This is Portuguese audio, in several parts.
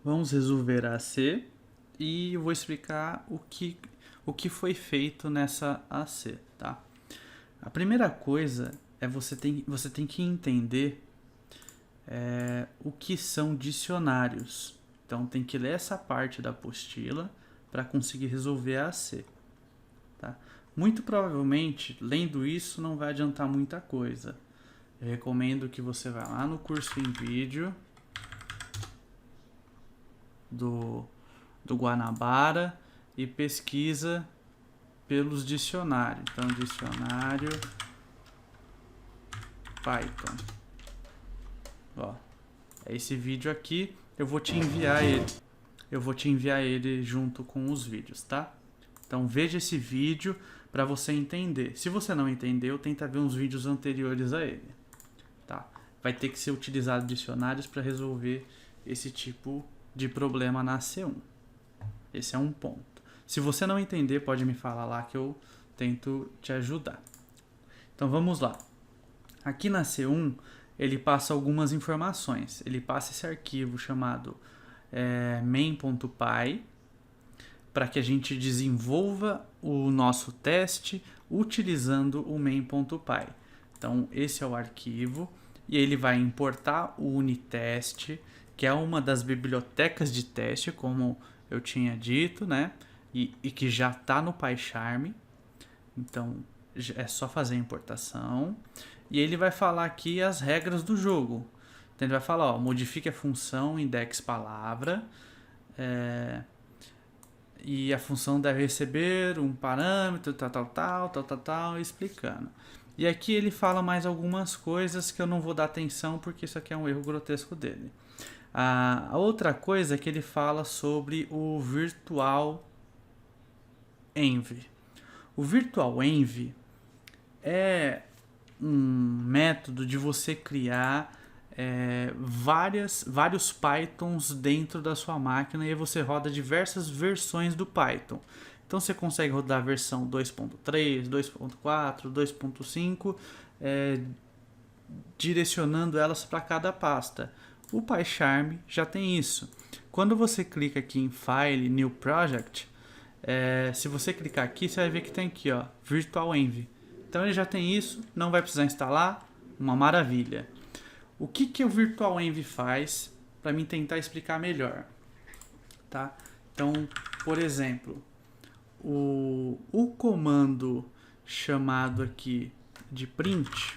Vamos resolver a AC e eu vou explicar o que foi feito nessa AC, tá? A primeira coisa é você tem que entender o que são dicionários. Então tem que ler essa parte da apostila para conseguir resolver a AC, tá? Muito provavelmente, lendo isso não vai adiantar muita coisa. Eu recomendo que você vá lá no curso em vídeo do Guanabara e pesquisa pelos dicionários. Então, dicionário Python. Ó, é esse vídeo aqui. Eu vou te enviar ele. Eu vou te enviar ele junto com os vídeos, tá? Então veja esse vídeo para você entender. Se você não entendeu, tenta ver uns vídeos anteriores a ele, tá? Vai ter que ser utilizado dicionários para resolver esse tipo de problema na C1. Esse é um ponto. Se você não entender, pode me falar lá que eu tento te ajudar. Então vamos lá. Aqui na C1, ele passa algumas informações. Ele passa esse arquivo chamado main.py para que a gente desenvolva o nosso teste utilizando o main.py. Então esse é o arquivo e ele vai importar o Unitest, que é uma das bibliotecas de teste, como eu tinha dito, né? E que já está no PyCharm. Então é só fazer a importação. E ele vai falar aqui as regras do jogo. Então ele vai falar, ó, modifique a função index palavra. E a função deve receber um parâmetro, tal, explicando. E aqui ele fala mais algumas coisas que eu não vou dar atenção porque isso aqui é um erro grotesco dele. A outra coisa é que ele fala sobre o Virtual Env. O Virtual Env é um método de você criar vários Pythons dentro da sua máquina e aí você roda diversas versões do Python. Então você consegue rodar a versão 2.3, 2.4, 2.5, direcionando elas para cada pasta. O PyCharm já tem isso. Quando você clica aqui em File, New Project, se você clicar aqui, você vai ver que tem aqui, ó, Virtual Env. Então ele já tem isso, não vai precisar instalar, uma maravilha. O que o Virtual Env faz para mim tentar explicar melhor, tá? Então, por exemplo, o comando chamado aqui de print,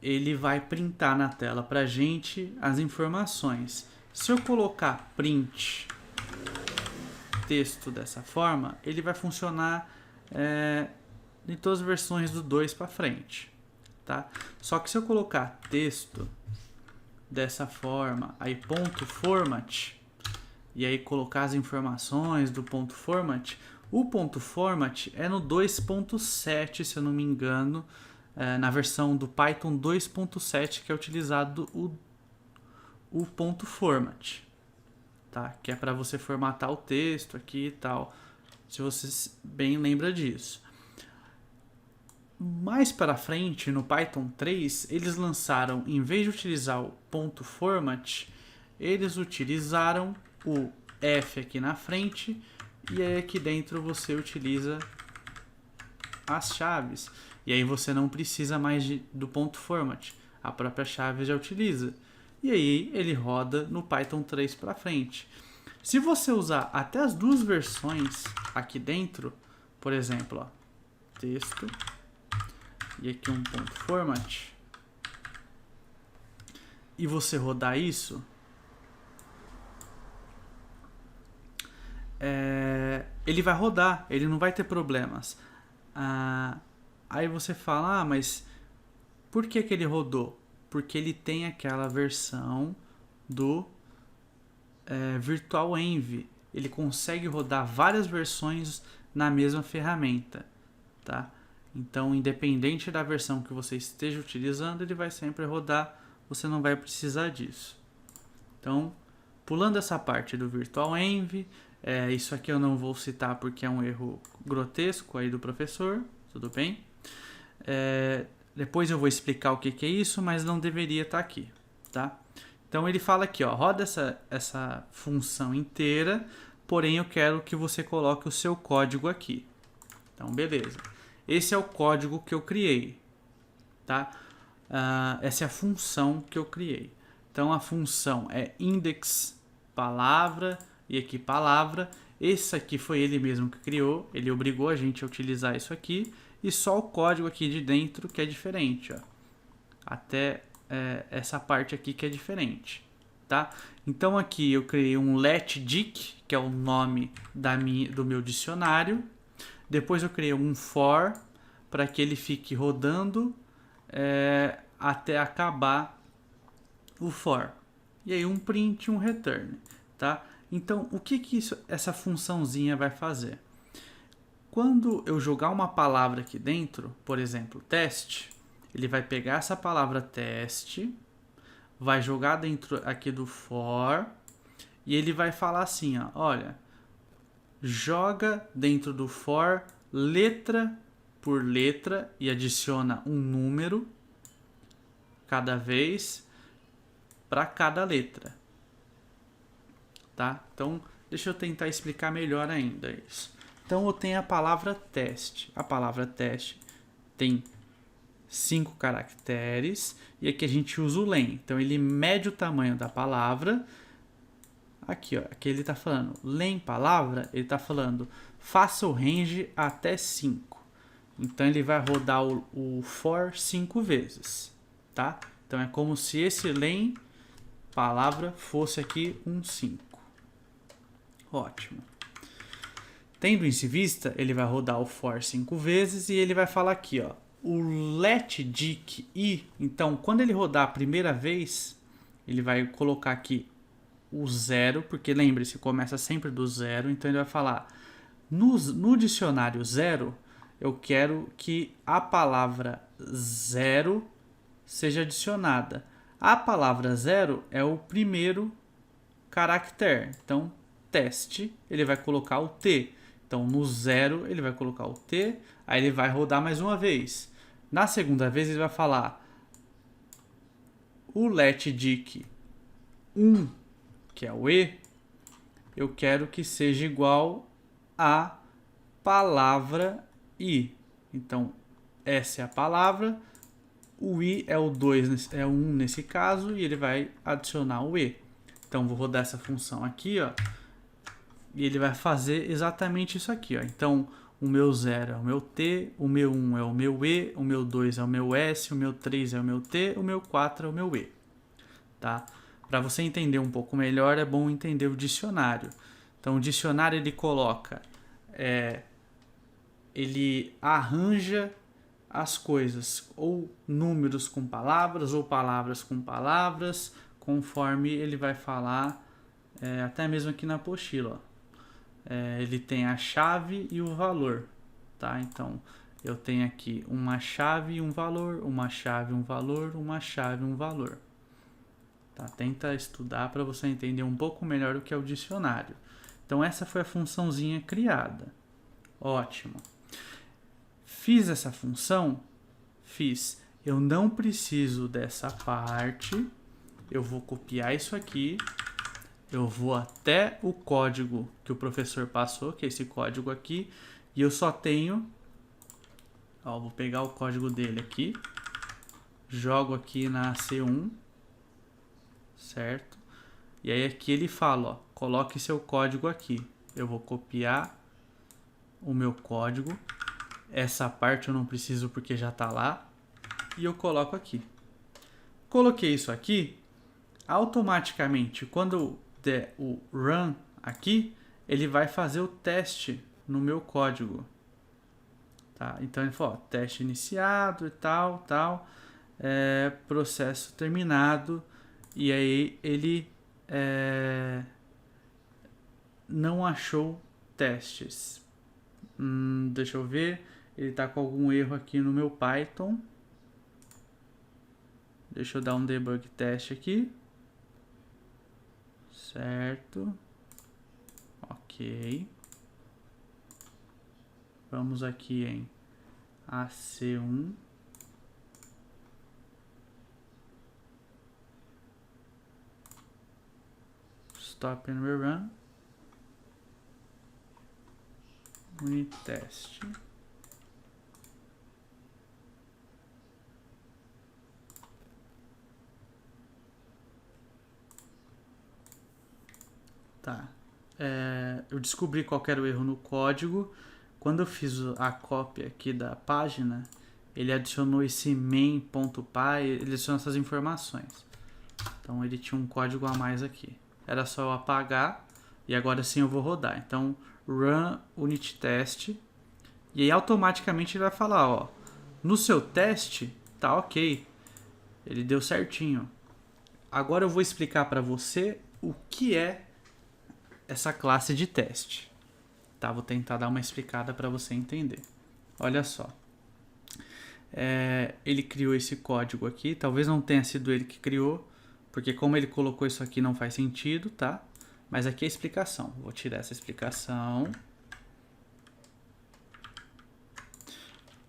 ele vai printar na tela para gente as informações. Se eu colocar print texto dessa forma, ele vai funcionar em todas as versões do 2 para frente, tá? Só que se eu colocar texto dessa forma, aí ponto format, e aí colocar as informações do ponto format, o ponto format é no 2.7, se eu não me engano, na versão do Python 2.7 que é utilizado o ponto format, tá? Que é para você formatar o texto aqui e tal, se você bem lembra disso. Mais para frente, no Python 3, eles lançaram, em vez de utilizar o ponto format, eles utilizaram o F aqui na frente e aí aqui dentro você utiliza as chaves. E aí você não precisa mais do ponto format, a própria chave já utiliza. E aí ele roda no Python 3 para frente. Se você usar até as duas versões aqui dentro, por exemplo, ó, texto e aqui um ponto format, e você rodar isso, ele vai rodar, ele não vai ter problemas. Aí você fala, mas por que ele rodou? Porque ele tem aquela versão do Virtual Env. Ele consegue rodar várias versões na mesma ferramenta, tá? Então, independente da versão que você esteja utilizando, ele vai sempre rodar, você não vai precisar disso. Então, pulando essa parte do Virtual Env, isso aqui eu não vou citar porque é um erro grotesco aí do professor, tudo bem? Depois eu vou explicar o que é isso, mas não deveria estar aqui, tá? Então ele fala aqui, ó, roda essa função inteira, porém eu quero que você coloque o seu código aqui. Então, beleza. Esse é o código que eu criei, tá? Essa é a função que eu criei. Então, a função é index palavra e aqui palavra. Esse aqui foi ele mesmo que criou. Ele obrigou a gente a utilizar isso aqui. E só o código aqui de dentro que é diferente, ó. Até essa parte aqui que é diferente, tá? Então aqui eu criei um letDict, que é o nome do meu dicionário. Depois eu criei um for para que ele fique rodando até acabar o for. E aí um print e um return, tá? Então o que essa funçãozinha vai fazer? Quando eu jogar uma palavra aqui dentro, por exemplo, teste, ele vai pegar essa palavra teste, vai jogar dentro aqui do for e ele vai falar assim, ó, olha, joga dentro do for letra por letra e adiciona um número cada vez para cada letra, tá? Então, deixa eu tentar explicar melhor ainda isso. Então, eu tenho a palavra teste. A palavra teste tem 5 caracteres e aqui a gente usa o len. Então, ele mede o tamanho da palavra. Aqui, ó, aqui ele está falando len palavra, ele está falando faça o range até 5. Então, ele vai rodar o for 5 vezes, tá? Então, é como se esse len palavra fosse aqui um 5. Ótimo. Tendo isso em vista, ele vai rodar o for 5 vezes e ele vai falar aqui, ó, o letDict i. Então, quando ele rodar a primeira vez, ele vai colocar aqui o 0, porque lembre-se, começa sempre do 0, então ele vai falar no dicionário 0, eu quero que a palavra 0 seja adicionada. A palavra 0 é o primeiro caractere. Então, teste, ele vai colocar o T. Então, no 0, ele vai colocar o T. Aí ele vai rodar mais uma vez. Na segunda vez, ele vai falar o letDict 1, que é o E, eu quero que seja igual a palavra I. Então, essa é a palavra. O I é o 2, é o 1 nesse caso, e ele vai adicionar o E. Então, vou rodar essa função aqui, ó, e ele vai fazer exatamente isso aqui, ó. Então, o meu 0 é o meu T, o meu 1 é o meu E, o meu 2 é o meu S, o meu 3 é o meu T, o meu 4 é o meu E, tá? Para você entender um pouco melhor, é bom entender o dicionário. Então, o dicionário ele coloca, ele arranja as coisas, ou números com palavras, ou palavras com palavras, conforme ele vai falar, até mesmo aqui na apostila, ó. Ele tem a chave e o valor, tá? Então, eu tenho aqui uma chave e um valor, uma chave e um valor, uma chave e um valor. Tá? Tenta estudar para você entender um pouco melhor o que é o dicionário. Então, essa foi a funçãozinha criada. Ótimo. Fiz essa função? Fiz. Eu não preciso dessa parte. Eu vou copiar isso aqui. Eu vou até o código que o professor passou, que é esse código aqui. E eu só tenho... Ó, vou pegar o código dele aqui. Jogo aqui na C1. Certo? E aí aqui ele fala, ó, coloque seu código aqui. Eu vou copiar o meu código. Essa parte eu não preciso porque já está lá. E eu coloco aqui. Coloquei isso aqui. Automaticamente, quando eu der o run aqui, ele vai fazer o teste no meu código. Tá? Então ele falou, ó, teste iniciado e tal, processo terminado. E aí ele não achou testes. Deixa eu ver. Ele está com algum erro aqui no meu Python. Deixa eu dar um debug teste aqui. Certo. Ok. Vamos aqui em stop and rerun. Unit test. Tá. Eu descobri qual era o erro no código. Quando eu fiz a cópia aqui da página, ele adicionou esse main.py, ele adicionou essas informações. Então ele tinha um código a mais aqui. Era só eu apagar e agora sim eu vou rodar. Então run unit test e aí automaticamente ele vai falar, ó, no seu teste tá ok. Ele deu certinho. Agora eu vou explicar para você o que é essa classe de teste. Tá, vou tentar dar uma explicada para você entender. Olha só. Ele criou esse código aqui. Talvez não tenha sido ele que criou, porque como ele colocou isso aqui não faz sentido, tá? Mas aqui é a explicação. Vou tirar essa explicação.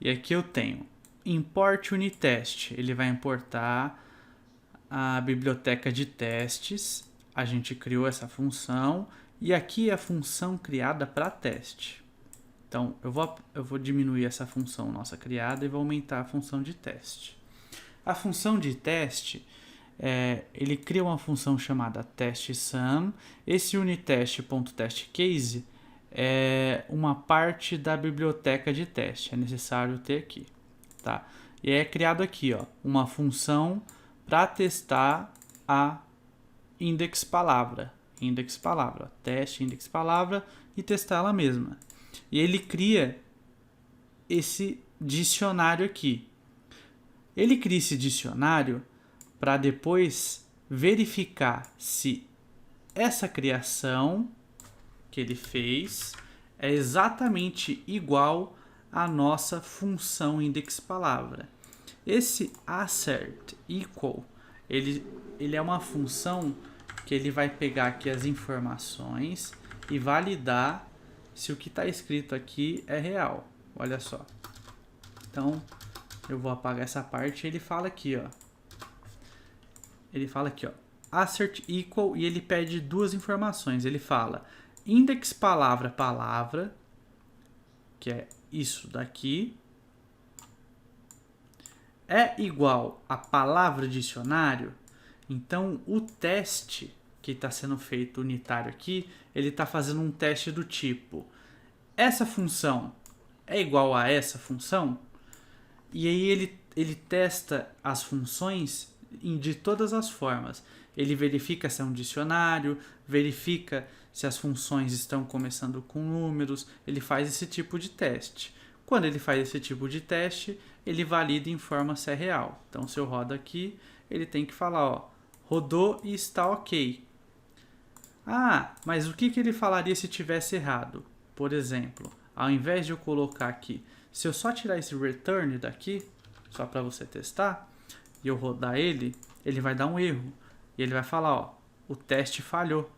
E aqui eu tenho import unitest. Ele vai importar a biblioteca de testes. A gente criou essa função. E aqui é a função criada para teste. Então, eu vou diminuir essa função nossa criada e vou aumentar a função de teste. A função de teste, ele cria uma função chamada test_sum. Esse unitest.testCase é uma parte da biblioteca de teste. É necessário ter aqui. Tá? E é criado aqui, ó, uma função para testar a index palavra. Index palavra, teste index palavra e testar ela mesma. E ele cria esse dicionário aqui. Ele cria esse dicionário para depois verificar se essa criação que ele fez é exatamente igual à nossa função index palavra. Esse assert equal, ele é uma função que ele vai pegar aqui as informações e validar se o que está escrito aqui é real. Olha só. Então, eu vou apagar essa parte e ele fala aqui, ó. Ele fala aqui, ó. Assert equal e ele pede duas informações. Ele fala index palavra, que é isso daqui, é igual a palavra dicionário. Então, o teste que está sendo feito unitário aqui, ele está fazendo um teste do tipo, essa função é igual a essa função? E aí ele testa as funções de todas as formas. Ele verifica se é um dicionário, verifica se as funções estão começando com números, ele faz esse tipo de teste. Quando ele faz esse tipo de teste, ele valida e informa se é real. Então, se eu rodo aqui, ele tem que falar, ó, rodou e está ok. Ah, mas o que ele falaria se tivesse errado? Por exemplo, ao invés de eu colocar aqui, se eu só tirar esse return daqui, só para você testar, e eu rodar ele, ele vai dar um erro. E ele vai falar, ó, o teste falhou.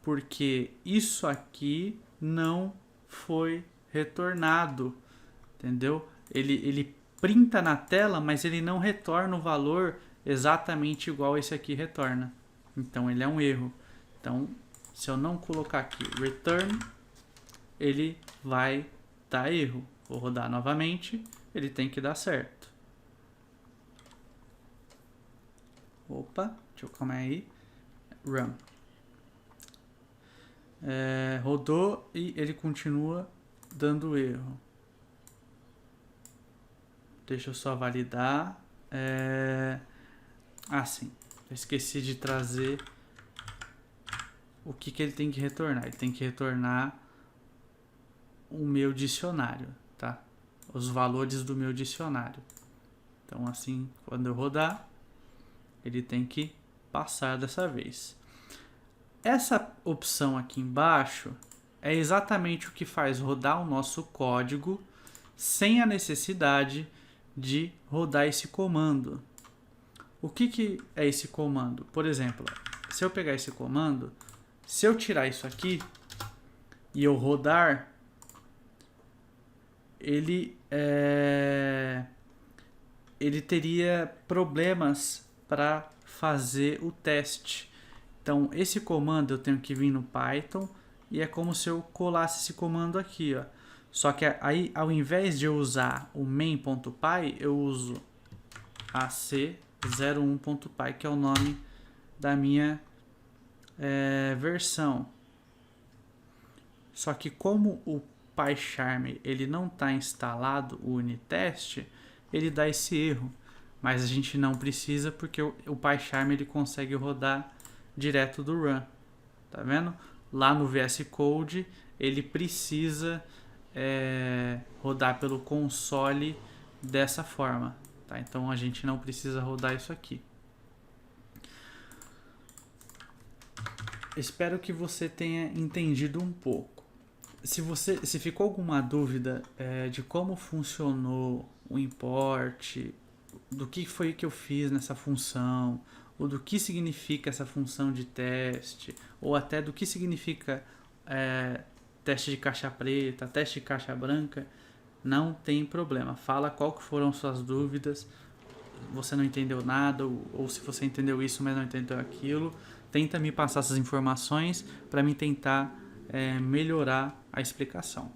Porque isso aqui não foi retornado, entendeu? Ele printa na tela, mas ele não retorna o valor exatamente igual esse aqui retorna. Então ele é um erro. Então, se eu não colocar aqui return, ele vai dar erro. Vou rodar novamente, ele tem que dar certo. Opa, deixa eu calmar aí. Run. Rodou e ele continua dando erro. Deixa eu só validar. Sim. Eu esqueci de trazer o que ele tem que retornar. Ele tem que retornar o meu dicionário, tá? Os valores do meu dicionário. Então, assim, quando eu rodar, ele tem que passar dessa vez. Essa opção aqui embaixo é exatamente o que faz rodar o nosso código sem a necessidade de rodar esse comando. O que é esse comando? Por exemplo, se eu pegar esse comando, se eu tirar isso aqui e eu rodar, ele teria problemas para fazer o teste. Então, esse comando eu tenho que vir no Python e é como se eu colasse esse comando aqui, ó. Só que aí, ao invés de eu usar o main.py, eu uso ac01.py, que é o nome da minha versão. Só que como o PyCharm ele não está instalado, o Unitest, ele dá esse erro. Mas a gente não precisa porque o PyCharm ele consegue rodar direto do run. Tá vendo? Lá no VS Code ele precisa rodar pelo console dessa forma. Tá? Então a gente não precisa rodar isso aqui. Espero que você tenha entendido um pouco. Se ficou alguma dúvida de como funcionou o import, do que foi que eu fiz nessa função, ou do que significa essa função de teste, ou até do que significa teste de caixa preta, teste de caixa branca, não tem problema. Fala qual que foram suas dúvidas, você não entendeu nada, ou se você entendeu isso, mas não entendeu aquilo. Tenta me passar essas informações para mim tentar melhorar a explicação.